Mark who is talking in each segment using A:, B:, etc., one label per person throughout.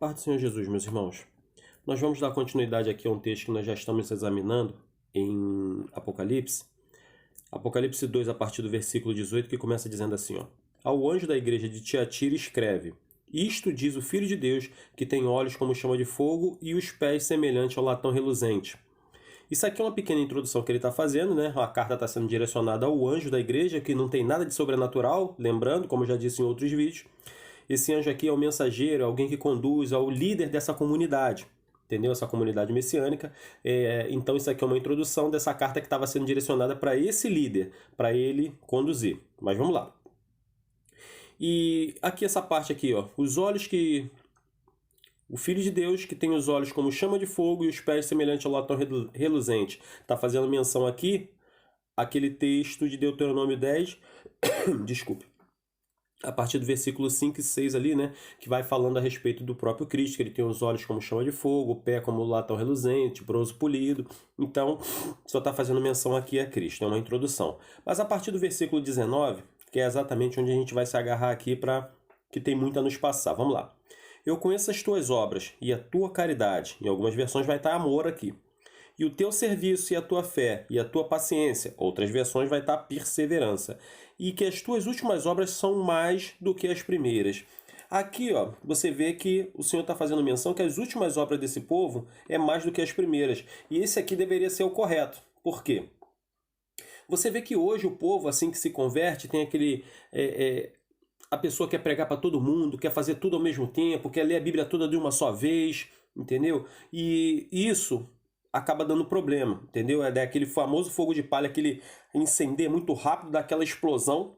A: Paz do Senhor Jesus, meus irmãos. Nós vamos dar continuidade aqui a um texto que nós já estamos examinando em Apocalipse. Apocalipse 2, a partir do versículo 18, que começa dizendo assim, ó. Ao anjo da igreja de Tiatira escreve: Isto diz o Filho de Deus, que tem olhos como chama de fogo e os pés semelhante ao latão reluzente. Isso aqui é uma pequena introdução que ele está fazendo, né? A carta está sendo direcionada ao anjo da igreja, que não tem nada de sobrenatural, lembrando, como eu já disse em outros vídeos. Esse anjo aqui é o mensageiro, é alguém que conduz, é o líder dessa comunidade, entendeu? Essa comunidade messiânica. Então isso aqui é uma introdução dessa carta que estava sendo direcionada para esse líder, para ele conduzir. Mas vamos lá. E aqui essa parte aqui, ó, os olhos que... O Filho de Deus, que tem os olhos como chama de fogo e os pés semelhantes ao latão reluzente. Está fazendo menção aqui àquele texto de Deuteronômio 10, desculpe, a partir do versículo 5 e 6 ali, né, que vai falando a respeito do próprio Cristo, que ele tem os olhos como chama de fogo, o pé como latão reluzente, bronze polido. Então, só está fazendo menção aqui a Cristo, é uma introdução. Mas a partir do versículo 19, que é exatamente onde a gente vai se agarrar aqui, que tem muito a nos passar. Vamos lá. Eu conheço as tuas obras e a tua caridade. Em algumas versões vai estar amor aqui. E o teu serviço e a tua fé e a tua paciência. Outras versões vai estar perseverança. E que as tuas últimas obras são mais do que as primeiras. Aqui, ó, você vê que o Senhor está fazendo menção que as últimas obras desse povo é mais do que as primeiras. E esse aqui deveria ser o correto. Por quê? Você vê que hoje o povo, assim que se converte, tem aquele... a pessoa quer pregar para todo mundo, quer fazer tudo ao mesmo tempo, quer ler a Bíblia toda de uma só vez, entendeu? E isso acaba dando problema, entendeu? É daquele famoso fogo de palha, aquele incender muito rápido, daquela explosão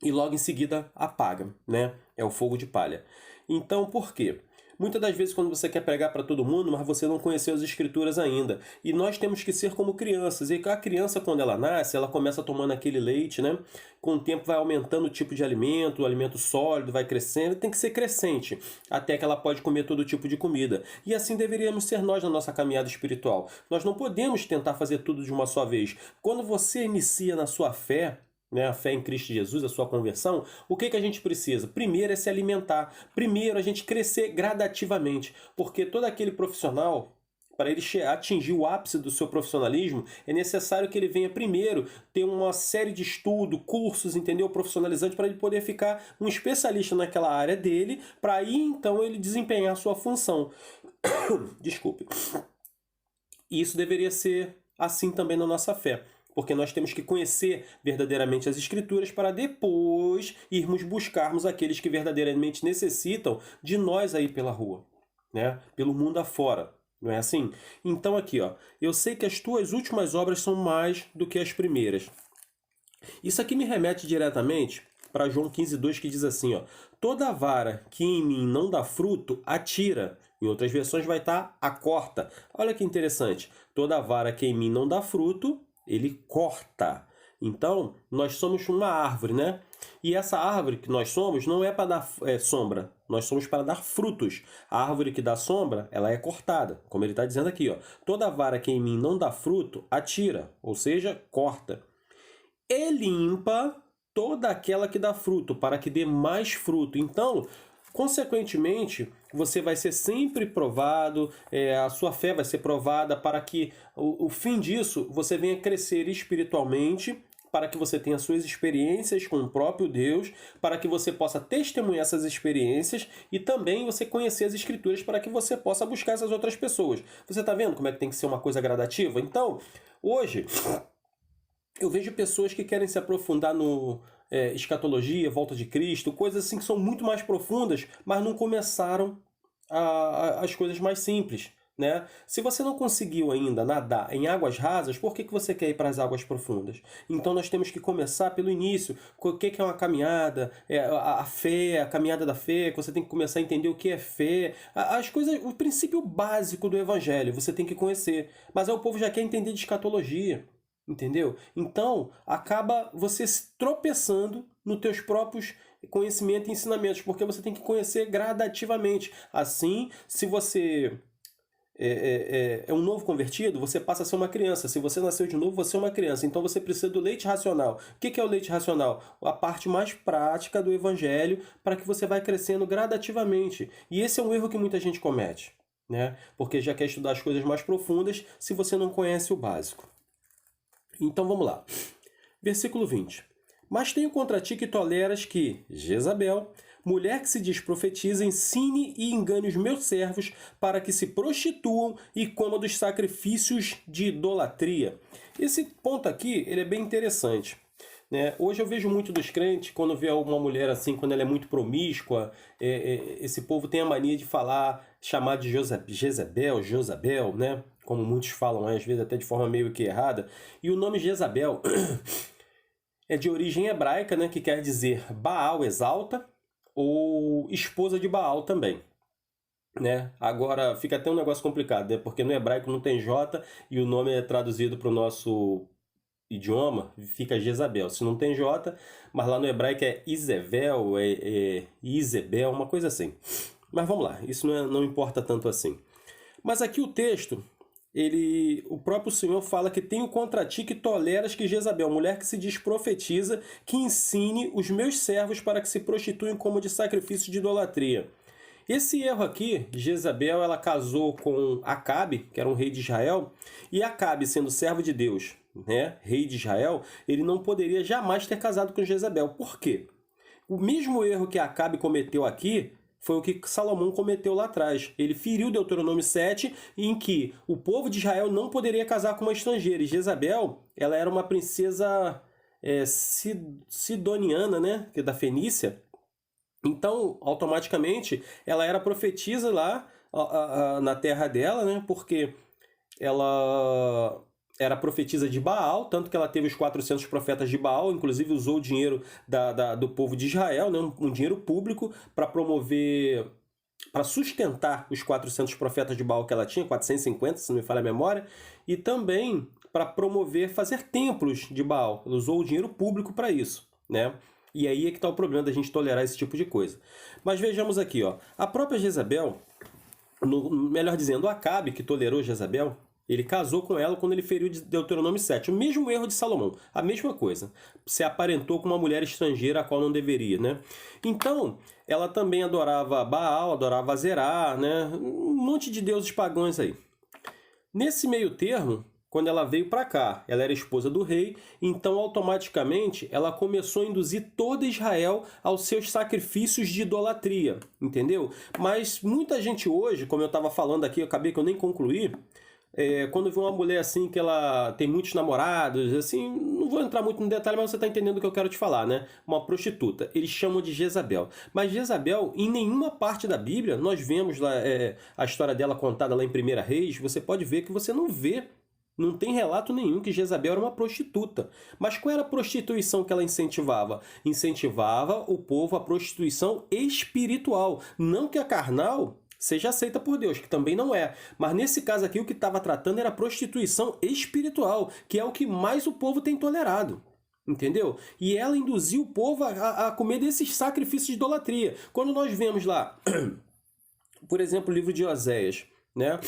A: e logo em seguida apaga, né? É o fogo de palha. Então, por quê? Muitas das vezes quando você quer pregar para todo mundo, mas você não conheceu as escrituras ainda. E nós temos que ser como crianças. E a criança, quando ela nasce, ela começa tomando aquele leite, né? Com o tempo vai aumentando o tipo de alimento, o alimento sólido vai crescendo. Tem que ser crescente, até que ela pode comer todo tipo de comida. E assim deveríamos ser nós na nossa caminhada espiritual. Nós não podemos tentar fazer tudo de uma só vez. Quando você inicia na sua fé, né, a fé em Cristo Jesus, a sua conversão, o que a gente precisa? Primeiro é se alimentar. Primeiro a gente crescer gradativamente. Porque todo aquele profissional, para ele atingir o ápice do seu profissionalismo, é necessário que ele venha primeiro ter uma série de estudo, cursos, entendeu? Profissionalizantes, para ele poder ficar um especialista naquela área dele, para aí então ele desempenhar a sua função. Desculpe. E isso deveria ser assim também na nossa fé. Porque nós temos que conhecer verdadeiramente as Escrituras para depois irmos buscarmos aqueles que verdadeiramente necessitam de nós aí pela rua, né? Pelo mundo afora. Não é assim? Então aqui, ó, eu sei que as tuas últimas obras são mais do que as primeiras. Isso aqui me remete diretamente para João 15:2, que diz assim, ó: Toda vara que em mim não dá fruto, atira. Em outras versões vai estar acorta. Olha que interessante. Toda vara que em mim não dá fruto, ele corta. Então, nós somos uma árvore, né? E essa árvore que nós somos não é para dar sombra. Nós somos para dar frutos. A árvore que dá sombra, ela é cortada. Como ele está dizendo aqui, ó. Toda vara que em mim não dá fruto, atira. Ou seja, corta. E limpa toda aquela que dá fruto, para que dê mais fruto. Então, consequentemente, você vai ser sempre provado, a sua fé vai ser provada, para que o fim disso, você venha crescer espiritualmente, para que você tenha suas experiências com o próprio Deus, para que você possa testemunhar essas experiências e também você conhecer as Escrituras para que você possa buscar essas outras pessoas. Você está vendo como é que tem que ser uma coisa gradativa? Então, hoje, eu vejo pessoas que querem se aprofundar no escatologia, volta de Cristo, coisas assim que são muito mais profundas, mas não começaram as coisas mais simples, né? Se você não conseguiu ainda nadar em águas rasas, por que você quer ir para as águas profundas? Então nós temos que começar pelo início. O que é uma caminhada? A fé, a caminhada da fé, que você tem que começar a entender o que é fé. As coisas, o princípio básico do evangelho, você tem que conhecer. Mas aí o povo já quer entender de escatologia. Entendeu? Então, acaba você se tropeçando nos teus próprios conhecimentos e ensinamentos, porque você tem que conhecer gradativamente. Assim, se você é um novo convertido, você passa a ser uma criança. Se você nasceu de novo, você é uma criança. Então você precisa do leite racional. O que é o leite racional? A parte mais prática do evangelho para que você vai crescendo gradativamente. E esse é um erro que muita gente comete, né? Porque já quer estudar as coisas mais profundas se você não conhece o básico. Então vamos lá. Versículo 20. Mas tenho contra ti que toleras que Jezabel, mulher que se diz profetiza, ensine e engane os meus servos para que se prostituam e comam dos sacrifícios de idolatria. Esse ponto aqui ele é bem interessante, né? Hoje eu vejo muito dos crentes, quando vê uma mulher assim, quando ela é muito promíscua, esse povo tem a mania de falar, chamar de Jezabel, né? Como muitos falam, às vezes até de forma meio que errada. E o nome Jezabel é de origem hebraica, né? Que quer dizer Baal exalta, ou esposa de Baal também, né? Agora fica até um negócio complicado, né? Porque no hebraico não tem J e o nome é traduzido para o nosso idioma, fica Jezabel. Se não tem J, mas lá no hebraico é Izevel, Izebel, uma coisa assim. Mas vamos lá, isso não importa tanto assim. Mas aqui o texto, o próprio Senhor fala que tenho contra ti que toleras que Jezabel, mulher que se diz profetiza, que ensine os meus servos para que se prostituem como de sacrifício de idolatria. Esse erro aqui, Jezabel, ela casou com Acabe, que era um rei de Israel, e Acabe, sendo servo de Deus, né, rei de Israel, ele não poderia jamais ter casado com Jezabel. Por quê? O mesmo erro que Acabe cometeu aqui foi o que Salomão cometeu lá atrás. Ele feriu Deuteronômio 7, em que o povo de Israel não poderia casar com uma estrangeira. E Jezabel, ela era uma princesa sidoniana, né, que é da Fenícia. Então, automaticamente, ela era profetisa lá na terra dela, né, porque ela era profetisa de Baal, tanto que ela teve os 400 profetas de Baal, inclusive usou o dinheiro do povo de Israel, né, um dinheiro público, para promover, para sustentar os 400 profetas de Baal que ela tinha, 450, se não me falha a memória, e também para promover, fazer templos de Baal. Ela usou o dinheiro público para isso, né? E aí é que está o problema da gente tolerar esse tipo de coisa. Mas vejamos aqui, ó, a própria Jezabel, melhor dizendo, Acabe, que tolerou Jezabel, ele casou com ela quando ele feriu Deuteronômio 7. O mesmo erro de Salomão, a mesma coisa. Se aparentou com uma mulher estrangeira a qual não deveria, né? Então, ela também adorava Baal, adorava Zerá, né? Um monte de deuses pagãos aí. Nesse meio termo, quando ela veio para cá, ela era esposa do rei, então automaticamente ela começou a induzir todo Israel aos seus sacrifícios de idolatria, entendeu? Mas muita gente hoje, como eu estava falando aqui, eu acabei que eu nem concluí, quando vê uma mulher assim que ela tem muitos namorados, assim, não vou entrar muito no detalhe, mas você está entendendo o que eu quero te falar, né? Uma prostituta, eles chamam de Jezabel. Mas Jezabel, em nenhuma parte da Bíblia, nós vemos lá a história dela contada lá em 1 Reis, você pode ver que você não vê. Não tem relato nenhum que Jezabel era uma prostituta. Mas qual era a prostituição que ela incentivava? Incentivava o povo à prostituição espiritual. Não que a carnal seja aceita por Deus, que também não é. Mas nesse caso aqui, o que estava tratando era a prostituição espiritual, que é o que mais o povo tem tolerado. Entendeu? E ela induziu o povo a comer desses sacrifícios de idolatria. Quando nós vemos lá, por exemplo, o livro de Oséias, né?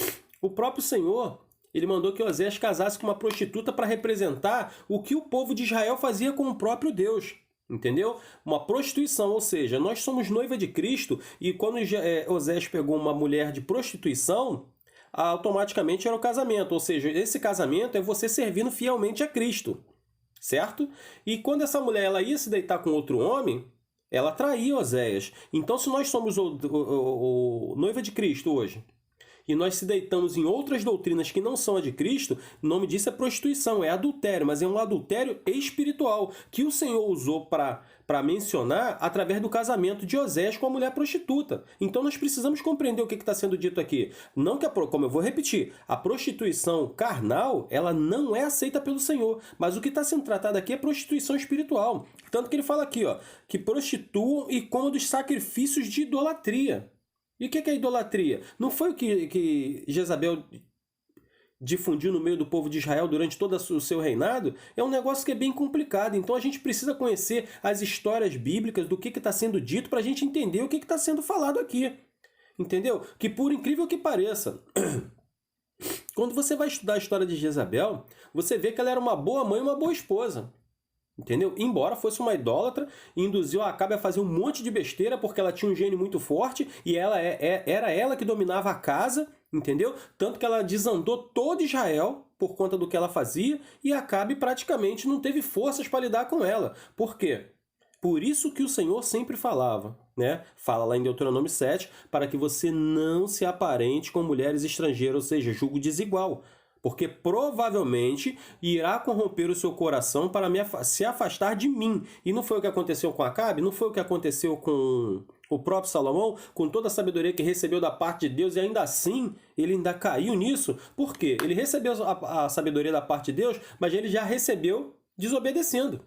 A: O próprio Senhor, ele mandou que Oséias casasse com uma prostituta para representar o que o povo de Israel fazia com o próprio Deus. Entendeu? Uma prostituição, ou seja, nós somos noiva de Cristo e quando Oséias pegou uma mulher de prostituição, automaticamente era o casamento. Ou seja, esse casamento é você servindo fielmente a Cristo, certo? E quando essa mulher ela ia se deitar com outro homem, ela traía Oséias. Então, se nós somos o noiva de Cristo hoje, e nós se deitamos em outras doutrinas que não são a de Cristo, o nome disso é prostituição, é adultério, mas é um adultério espiritual, que o Senhor usou para mencionar através do casamento de Oséias com a mulher prostituta. Então nós precisamos compreender o que está sendo dito aqui. Não que, como eu vou repetir, a prostituição carnal, ela não é aceita pelo Senhor, mas o que está sendo tratado aqui é prostituição espiritual. Tanto que ele fala aqui, ó, que prostituam e comam dos sacrifícios de idolatria. E o que é idolatria? Não foi o que Jezabel difundiu no meio do povo de Israel durante todo o seu reinado? É um negócio que é bem complicado. Então a gente precisa conhecer as histórias bíblicas do que está sendo dito para a gente entender o que está sendo falado aqui. Entendeu? Que por incrível que pareça, Quando você vai estudar a história de Jezabel, você vê que ela era uma boa mãe e uma boa esposa. Entendeu? Embora fosse uma idólatra, induziu a Acabe a fazer um monte de besteira porque ela tinha um gênio muito forte e era ela que dominava a casa, entendeu? Tanto que ela desandou todo Israel por conta do que ela fazia e Acabe praticamente não teve forças para lidar com ela. Por quê? Por isso que o Senhor sempre falava, né? Fala lá em Deuteronômio 7, para que você não se aparente com mulheres estrangeiras, ou seja, julgo desigual. Porque provavelmente irá corromper o seu coração para se afastar de mim. E não foi o que aconteceu com Acabe? Não foi o que aconteceu com o próprio Salomão? Com toda a sabedoria que recebeu da parte de Deus e ainda assim ele ainda caiu nisso? Por quê? Ele recebeu a sabedoria da parte de Deus, mas ele já recebeu desobedecendo.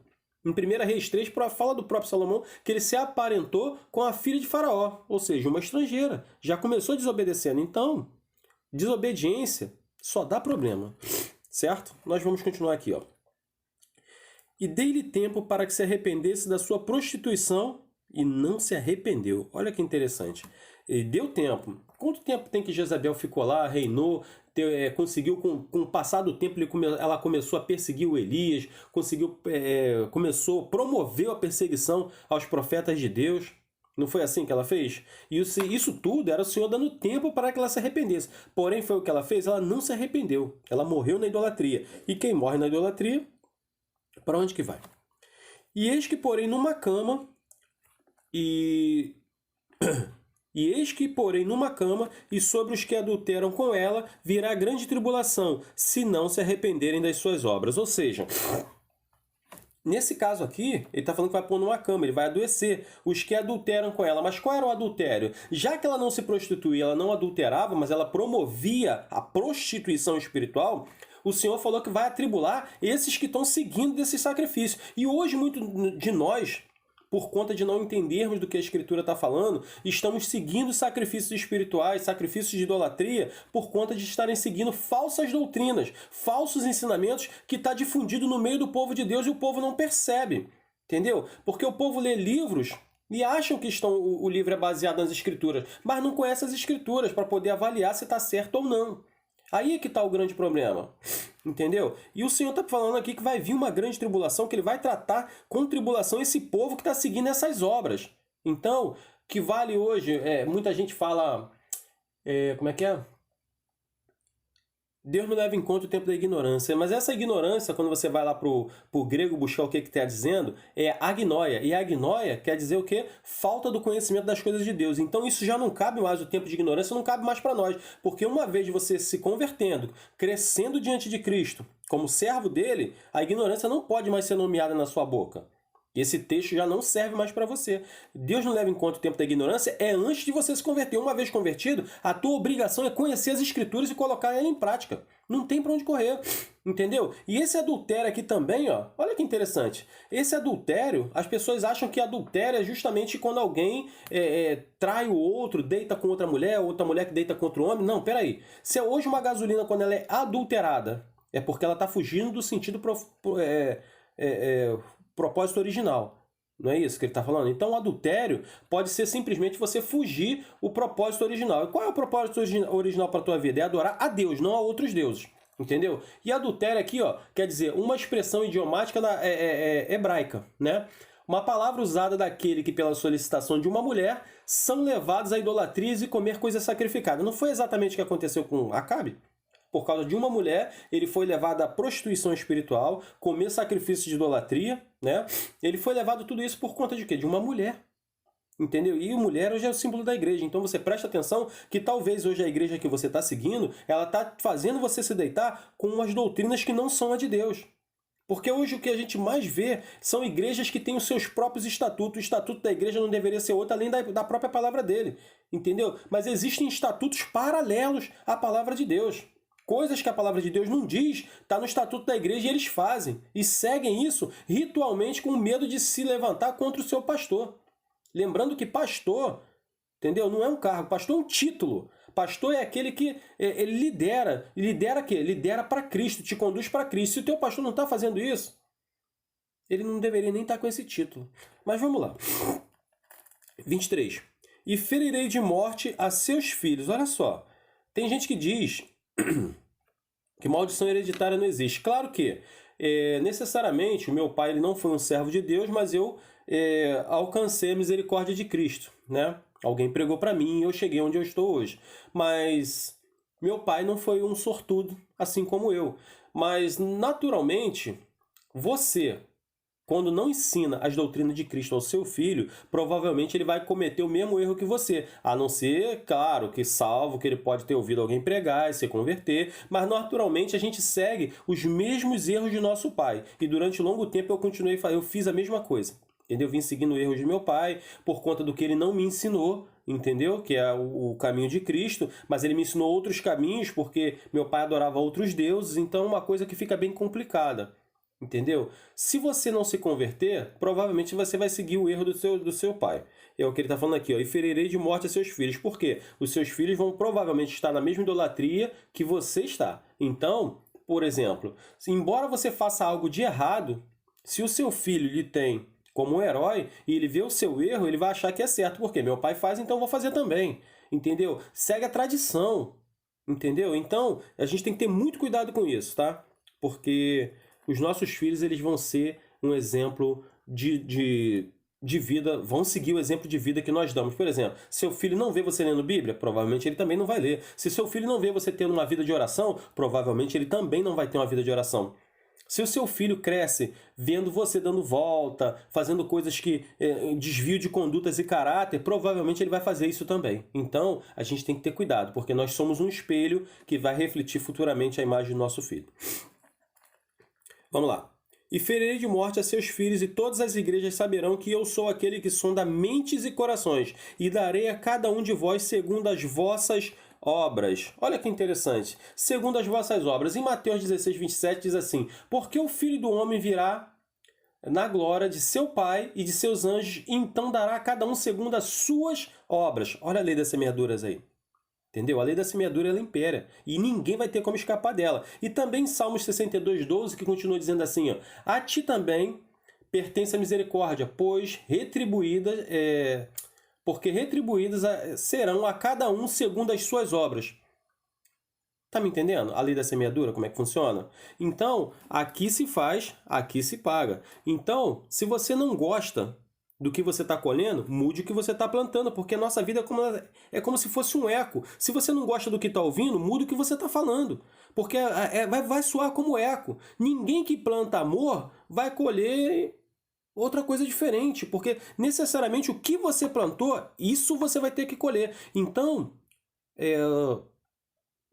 A: Em 1 Reis 3, fala do próprio Salomão que ele se aparentou com a filha de Faraó, ou seja, uma estrangeira. Já começou desobedecendo. Então, desobediência só dá problema, certo? Nós vamos continuar aqui, ó. E dei-lhe tempo para que se arrependesse da sua prostituição e não se arrependeu. Olha que interessante. Ele deu tempo. Quanto tempo tem que Jezabel ficou lá, reinou, conseguiu, com o passar do tempo, ela começou a perseguir o Elias, promoveu a perseguição aos profetas de Deus. Não foi assim que ela fez? E isso tudo era o Senhor dando tempo para que ela se arrependesse. Porém, foi o que ela fez? Ela não se arrependeu. Ela morreu na idolatria. E quem morre na idolatria, para onde que vai? E eis que, porém, numa cama, e sobre os que adulteram com ela virá grande tribulação, se não se arrependerem das suas obras. Ou seja, nesse caso aqui, ele está falando que vai pôr numa cama, ele vai adoecer. Os que adulteram com ela. Mas qual era o adultério? Já que ela não se prostituía, ela não adulterava, mas ela promovia a prostituição espiritual, o Senhor falou que vai atribular esses que estão seguindo desses sacrifícios. E hoje, muito de nós, por conta de não entendermos do que a Escritura está falando, estamos seguindo sacrifícios espirituais, sacrifícios de idolatria, por conta de estarem seguindo falsas doutrinas, falsos ensinamentos que está difundido no meio do povo de Deus e o povo não percebe. Entendeu? Porque o povo lê livros e acham que o livro é baseado nas Escrituras, mas não conhece as Escrituras para poder avaliar se está certo ou não. Aí é que está o grande problema. Entendeu? E o Senhor está falando aqui que vai vir uma grande tribulação, que ele vai tratar com tribulação esse povo que está seguindo essas obras. Então, que vale hoje, muita gente fala, como é que é? Deus não leva em conta o tempo da ignorância, mas essa ignorância, quando você vai lá pro grego buscar o que está dizendo, é agnoia. E agnoia quer dizer o quê? Falta do conhecimento das coisas de Deus. Então isso já não cabe mais, o tempo de ignorância não cabe mais para nós. Porque uma vez você se convertendo, crescendo diante de Cristo, como servo dele, a ignorância não pode mais ser nomeada na sua boca. Esse texto já não serve mais para você. Deus não leva em conta o tempo da ignorância, é antes de você se converter. Uma vez convertido, a tua obrigação é conhecer as Escrituras e colocar ela em prática. Não tem para onde correr, entendeu? E esse adultério aqui também, ó, olha que interessante. Esse adultério, as pessoas acham que adultério é justamente quando alguém trai o outro, deita com outra mulher que deita com outro homem. Não, peraí. Se é hoje uma gasolina, quando ela é adulterada, é porque ela está fugindo do sentido propósito original. Não é isso que ele está falando? Então, o adultério pode ser simplesmente você fugir o propósito original. E qual é o propósito original para a tua vida? É adorar a Deus, não a outros deuses. Entendeu? E adultério aqui, ó, quer dizer uma expressão idiomática hebraica, né? Uma palavra usada daquele que, pela solicitação de uma mulher, são levados a idolatrias e comer coisa sacrificada. Não foi exatamente o que aconteceu com Acabe? Por causa de uma mulher, ele foi levado à prostituição espiritual, comer sacrifício de idolatria, né? Ele foi levado tudo isso por conta de quê? De uma mulher. Entendeu? E a mulher hoje é o símbolo da igreja. Então você presta atenção que talvez hoje a igreja que você está seguindo, ela está fazendo você se deitar com umas doutrinas que não são a de Deus. Porque hoje o que a gente mais vê são igrejas que têm os seus próprios estatutos. O estatuto da igreja não deveria ser outro além da própria palavra dele. Entendeu? Mas existem estatutos paralelos à palavra de Deus. Coisas que a palavra de Deus não diz, está no estatuto da igreja e eles fazem. E seguem isso ritualmente com medo de se levantar contra o seu pastor. Lembrando que pastor, entendeu? Não é um cargo, pastor é um título. Pastor é aquele que ele lidera. Lidera o quê? Lidera para Cristo, te conduz para Cristo. Se o teu pastor não está fazendo isso, ele não deveria nem estar com esse título. Mas vamos lá. 23. E ferirei de morte a seus filhos. Olha só, tem gente que diz Que maldição hereditária não existe. Claro que, necessariamente, o meu pai ele não foi um servo de Deus, mas eu alcancei a misericórdia de Cristo, né? Alguém pregou para mim e eu cheguei onde eu estou hoje. Mas meu pai não foi um sortudo, assim como eu. Mas, naturalmente, você, quando não ensina as doutrinas de Cristo ao seu filho, provavelmente ele vai cometer o mesmo erro que você. A não ser, claro, que salvo, que ele pode ter ouvido alguém pregar e se converter, mas naturalmente a gente segue os mesmos erros de nosso pai. E durante longo tempo eu fiz a mesma coisa. Entendeu? Eu vim seguindo erros de meu pai por conta do que ele não me ensinou, entendeu? Que é o caminho de Cristo, mas ele me ensinou outros caminhos porque meu pai adorava outros deuses, então é uma coisa que fica bem complicada. Entendeu? Se você não se converter, provavelmente você vai seguir o erro do seu pai. É o que ele está falando aqui, ó. E ferirei de morte a seus filhos. Por quê? Os seus filhos vão provavelmente estar na mesma idolatria que você está. Então, por exemplo, embora você faça algo de errado, se o seu filho lhe tem como um herói e ele vê o seu erro, ele vai achar que é certo. Porque meu pai faz, então eu vou fazer também. Entendeu? Segue a tradição. Entendeu? Então, a gente tem que ter muito cuidado com isso, tá? Porque os nossos filhos eles vão ser um exemplo de vida, vão seguir o exemplo de vida que nós damos. Por exemplo, seu filho não vê você lendo Bíblia, provavelmente ele também não vai ler. Se seu filho não vê você tendo uma vida de oração, provavelmente ele também não vai ter uma vida de oração. Se o seu filho cresce vendo você dando volta, fazendo coisas que desvio de condutas e caráter, provavelmente ele vai fazer isso também. Então, a gente tem que ter cuidado, porque nós somos um espelho que vai refletir futuramente a imagem do nosso filho. Vamos lá. E ferirei de morte a seus filhos, e todas as igrejas saberão que eu sou aquele que sonda mentes e corações, e darei a cada um de vós segundo as vossas obras. Olha que interessante. Segundo as vossas obras. Em Mateus 16, 27 diz assim: porque o Filho do Homem virá na glória de seu Pai e de seus anjos, e então dará a cada um segundo as suas obras. Olha a lei das semeaduras aí. Entendeu? A lei da semeadura ela impera e ninguém vai ter como escapar dela. E também Salmos 62:12 que continua dizendo assim, ó: a ti também pertence a misericórdia, porque retribuídas serão a cada um segundo as suas obras. Tá me entendendo? A lei da semeadura, como é que funciona? Então, aqui se faz, aqui se paga. Então, se você não gosta do que você está colhendo, mude o que você está plantando, porque a nossa vida é como se fosse um eco. Se você não gosta do que está ouvindo, mude o que você está falando, porque vai soar como eco. Ninguém que planta amor vai colher outra coisa diferente, porque necessariamente o que você plantou, isso você vai ter que colher. Então,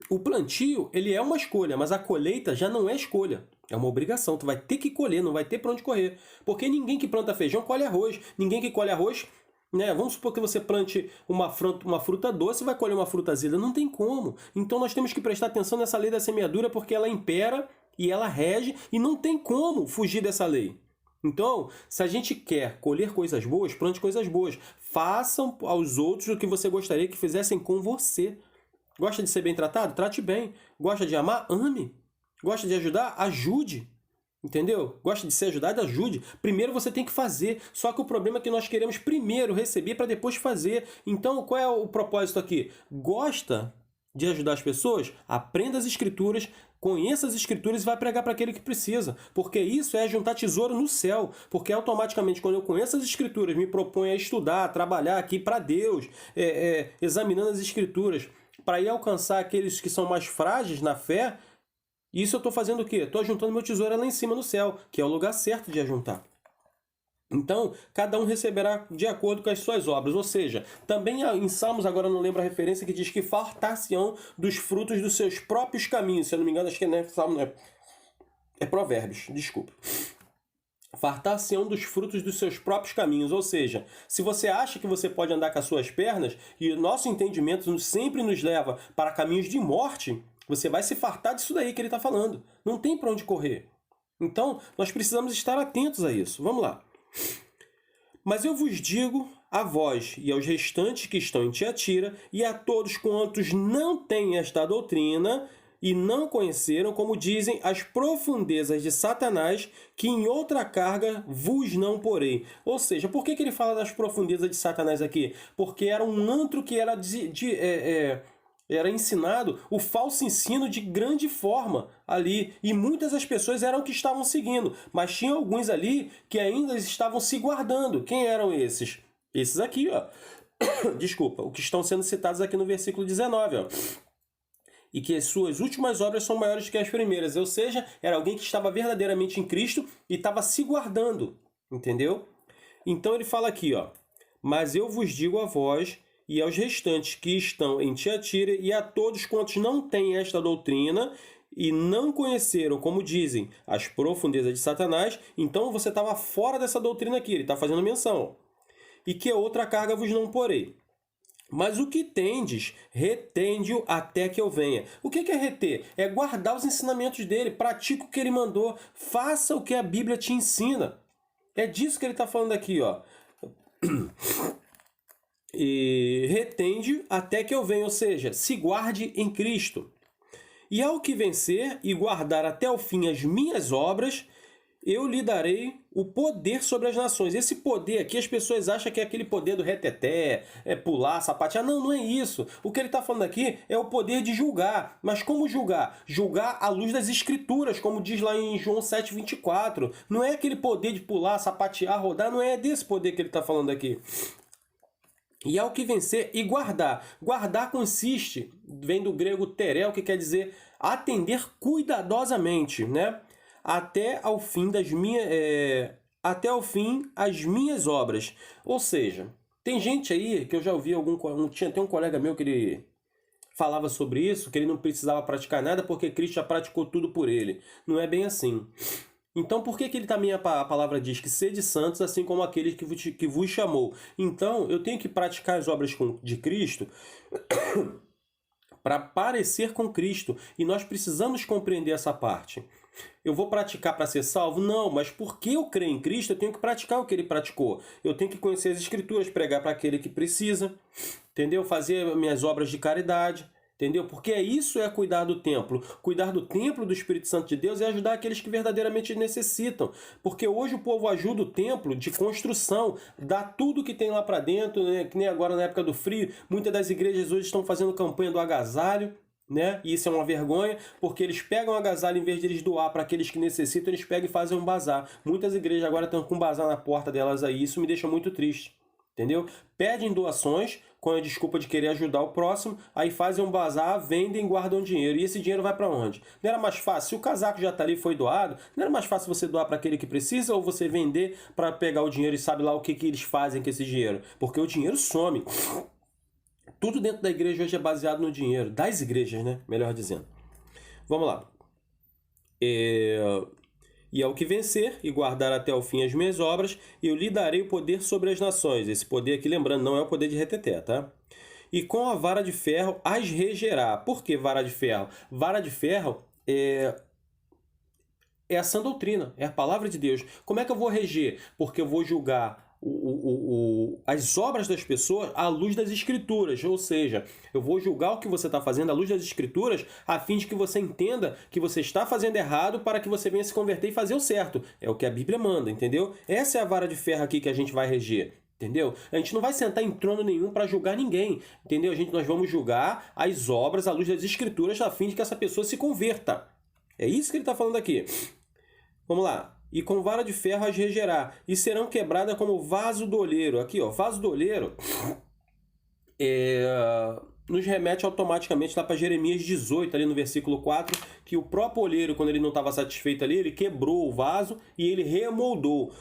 A: o plantio, ele é uma escolha, mas a colheita já não é escolha. É uma obrigação. Tu vai ter que colher, não vai ter para onde correr. Porque ninguém que planta feijão colhe arroz. Ninguém que colhe arroz, né? Vamos supor que você plante uma fruta doce e vai colher uma fruta azeda. Não tem como. Então nós temos que prestar atenção nessa lei da semeadura, porque ela impera e ela rege e não tem como fugir dessa lei. Então, se a gente quer colher coisas boas, plante coisas boas. Façam aos outros o que você gostaria que fizessem com você. Gosta de ser bem tratado? Trate bem. Gosta de amar? Ame. Gosta de ajudar? Ajude. Entendeu? Gosta de ser ajudado? Ajude. Primeiro você tem que fazer. Só que o problema é que nós queremos primeiro receber para depois fazer. Então, qual é o propósito aqui? Gosta de ajudar as pessoas? Aprenda as escrituras, conheça as escrituras e vai pregar para aquele que precisa. Porque isso é juntar tesouro no céu. Porque automaticamente, quando eu conheço as escrituras, me proponho a estudar, a trabalhar aqui para Deus, examinando as escrituras, para ir alcançar aqueles que são mais frágeis na fé, isso eu estou fazendo o quê? Estou ajuntando meu tesouro lá em cima no céu, que é o lugar certo de ajuntar. Então, cada um receberá de acordo com as suas obras. Ou seja, também em Salmos, agora não lembro a referência, que diz que fartar-se-ão dos frutos dos seus próprios caminhos. Se eu não me engano, acho que não é Salmo, não é. É Provérbios, desculpa. Fartar-se-ão dos frutos dos seus próprios caminhos. Ou seja, se você acha que você pode andar com as suas pernas, e o nosso entendimento sempre nos leva para caminhos de morte, você vai se fartar disso daí que ele está falando. Não tem para onde correr. Então, nós precisamos estar atentos a isso. Vamos lá. Mas eu vos digo a vós e aos restantes que estão em Tiatira, e a todos quantos não têm esta doutrina e não conheceram, como dizem, as profundezas de Satanás, que em outra carga vos não porei. Ou seja, por que ele fala das profundezas de Satanás aqui? Porque era um antro que era Era ensinado o falso ensino de grande forma ali. E muitas das pessoas eram que estavam seguindo. Mas tinha alguns ali que ainda estavam se guardando. Quem eram esses? Esses aqui, ó. Desculpa, o que estão sendo citados aqui no versículo 19, ó. E que as suas últimas obras são maiores que as primeiras. Ou seja, era alguém que estava verdadeiramente em Cristo e estava se guardando. Entendeu? Então ele fala aqui, ó. Mas eu vos digo a vós e aos restantes que estão em Tiatira e a todos quantos não têm esta doutrina e não conheceram, como dizem, as profundezas de Satanás, então você estava fora dessa doutrina aqui, ele está fazendo menção. E que outra carga vos não porei. Mas o que tendes, retende-o até que eu venha. O que é reter? É guardar os ensinamentos dele, pratica o que ele mandou, faça o que a Bíblia te ensina. É disso que ele está falando aqui, ó. E retende até que eu venha, ou seja, se guarde em Cristo. E ao que vencer e guardar até o fim as minhas obras, eu lhe darei o poder sobre as nações. Esse poder aqui, as pessoas acham que é aquele poder do reteté, é pular, sapatear. Não, não é isso. O que ele está falando aqui é o poder de julgar. Mas como julgar? Julgar à luz das Escrituras, como diz lá em João 7,24. Não é aquele poder de pular, sapatear, rodar, não é desse poder que ele está falando aqui. E ao que vencer e guardar. Guardar consiste, vem do grego terel, que quer dizer atender cuidadosamente, né? Até ao fim as minhas obras. Ou seja, tem gente aí que eu já ouvi tinha um colega meu que ele falava sobre isso, que ele não precisava praticar nada porque Cristo já praticou tudo por ele. Não é bem assim. Então, por que ele também, a palavra diz que sede santos, assim como aquele que vos chamou? Então, eu tenho que praticar as obras de Cristo para parecer com Cristo. E nós precisamos compreender essa parte. Eu vou praticar para ser salvo? Não, mas porque eu creio em Cristo, eu tenho que praticar o que ele praticou. Eu tenho que conhecer as Escrituras, pregar para aquele que precisa, entendeu? Fazer minhas obras de caridade. Entendeu? Porque isso é cuidar do templo. Cuidar do templo do Espírito Santo de Deus é ajudar aqueles que verdadeiramente necessitam. Porque hoje o povo ajuda o templo de construção, dá tudo que tem lá para dentro, né? Que nem agora na época do frio. Muitas das igrejas hoje estão fazendo campanha do agasalho, né? E isso é uma vergonha, porque eles pegam o agasalho, em vez de eles doar para aqueles que necessitam, eles pegam e fazem um bazar. Muitas igrejas agora estão com bazar na porta delas aí, isso me deixa muito triste. Entendeu? Pedem doações com a desculpa de querer ajudar o próximo, aí fazem um bazar, vendem e guardam dinheiro. E esse dinheiro vai para onde? Não era mais fácil? Se o casaco já está ali e foi doado, não era mais fácil você doar para aquele que precisa ou você vender para pegar o dinheiro e sabe lá o que eles fazem com esse dinheiro? Porque o dinheiro some. Tudo dentro da igreja hoje é baseado no dinheiro. Das igrejas, né? Melhor dizendo. Vamos lá. E ao que vencer e guardar até o fim as minhas obras, eu lhe darei o poder sobre as nações. Esse poder aqui, lembrando, não é o poder de reteté, tá? E com a vara de ferro as regerá. Por que vara de ferro? Vara de ferro é a sã doutrina, é a palavra de Deus. Como é que eu vou reger? Porque eu vou julgar as obras das pessoas à luz das Escrituras, ou seja, eu vou julgar o que você está fazendo à luz das Escrituras a fim de que você entenda que você está fazendo errado para que você venha se converter e fazer o certo. É o que a Bíblia manda, entendeu? Essa é a vara de ferro aqui que a gente vai reger. Entendeu? A gente não vai sentar em trono nenhum para julgar ninguém, entendeu? Nós vamos julgar as obras à luz das Escrituras a fim de que essa pessoa se converta. É isso que ele está falando aqui. Vamos lá. E com vara de ferro as regerá, e serão quebradas como vaso do olheiro. Aqui, ó, vaso do olheiro nos remete automaticamente lá para Jeremias 18, ali no versículo 4, que o próprio olheiro, quando ele não estava satisfeito ali, ele quebrou o vaso e ele remoldou.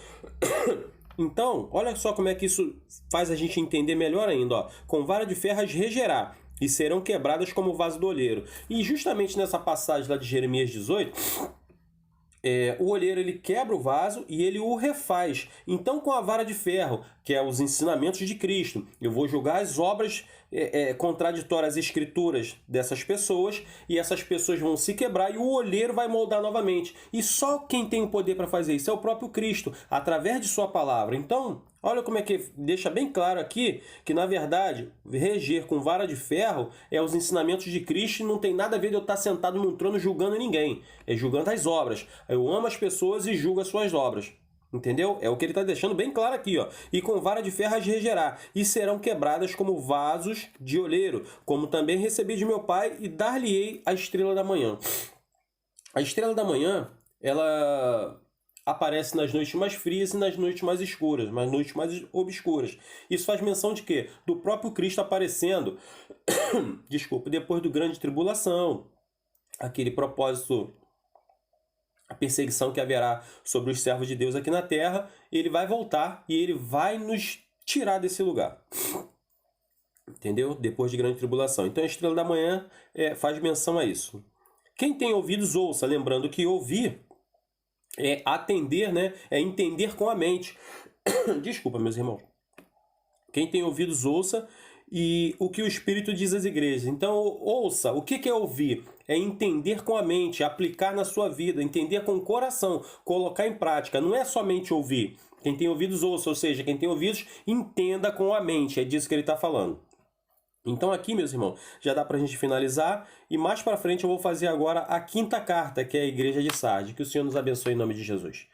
A: Então, olha só como é que isso faz a gente entender melhor ainda. Ó. Com vara de ferro as regerá, e serão quebradas como vaso do olheiro. E justamente nessa passagem lá de Jeremias 18... o olheiro ele quebra o vaso e ele o refaz. Então, com a vara de ferro, que é os ensinamentos de Cristo, eu vou julgar as obras contraditórias às escrituras dessas pessoas, e essas pessoas vão se quebrar e o olheiro vai moldar novamente. E só quem tem o poder para fazer isso é o próprio Cristo, através de sua palavra. Então, olha como é que deixa bem claro aqui que, na verdade, reger com vara de ferro é os ensinamentos de Cristo e não tem nada a ver de eu estar sentado num trono julgando ninguém. É julgando as obras. Eu amo as pessoas e julgo as suas obras. Entendeu? É o que ele está deixando bem claro aqui, ó. E com vara de ferro as regerá, e serão quebradas como vasos de oleiro, como também recebi de meu pai, e dar-lhe-ei a estrela da manhã. A estrela da manhã, ela aparece nas noites mais frias e nas noites mais escuras, nas noites mais obscuras. Isso faz menção de quê? Do próprio Cristo aparecendo, desculpa, depois do grande tribulação, aquele propósito, a perseguição que haverá sobre os servos de Deus aqui na terra, ele vai voltar e ele vai nos tirar desse lugar. Entendeu? Depois de grande tribulação. Então a estrela da manhã faz menção a isso. Quem tem ouvidos, ouça. Lembrando que ouvir é atender, né? É entender com a mente. Desculpa, meus irmãos. Quem tem ouvidos, ouça. E o que o Espírito diz às igrejas. Então, ouça. O que é ouvir? É entender com a mente, aplicar na sua vida, entender com o coração, colocar em prática. Não é somente ouvir. Quem tem ouvidos, ouça. Ou seja, quem tem ouvidos, entenda com a mente. É disso que ele está falando. Então aqui, meus irmãos, já dá para a gente finalizar. E mais para frente eu vou fazer agora a quinta carta, que é a Igreja de Sardes. Que o Senhor nos abençoe em nome de Jesus.